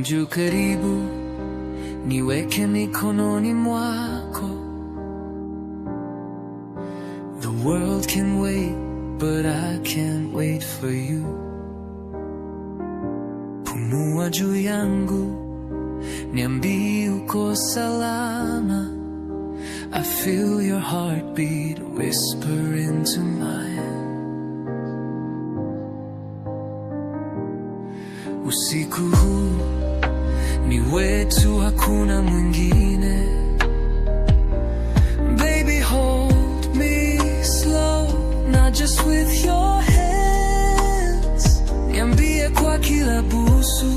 Njoo karibu, niweke mikononi mwako. The world can wait, but I can't wait for you. Pumua juu yangu, niambie uko salama. I feel your heartbeat whisper into mine. Usiku huu ni wetu, hakuna mwingine. Baby, hold me slow, not just with your hands. Niambie kwa kila busu,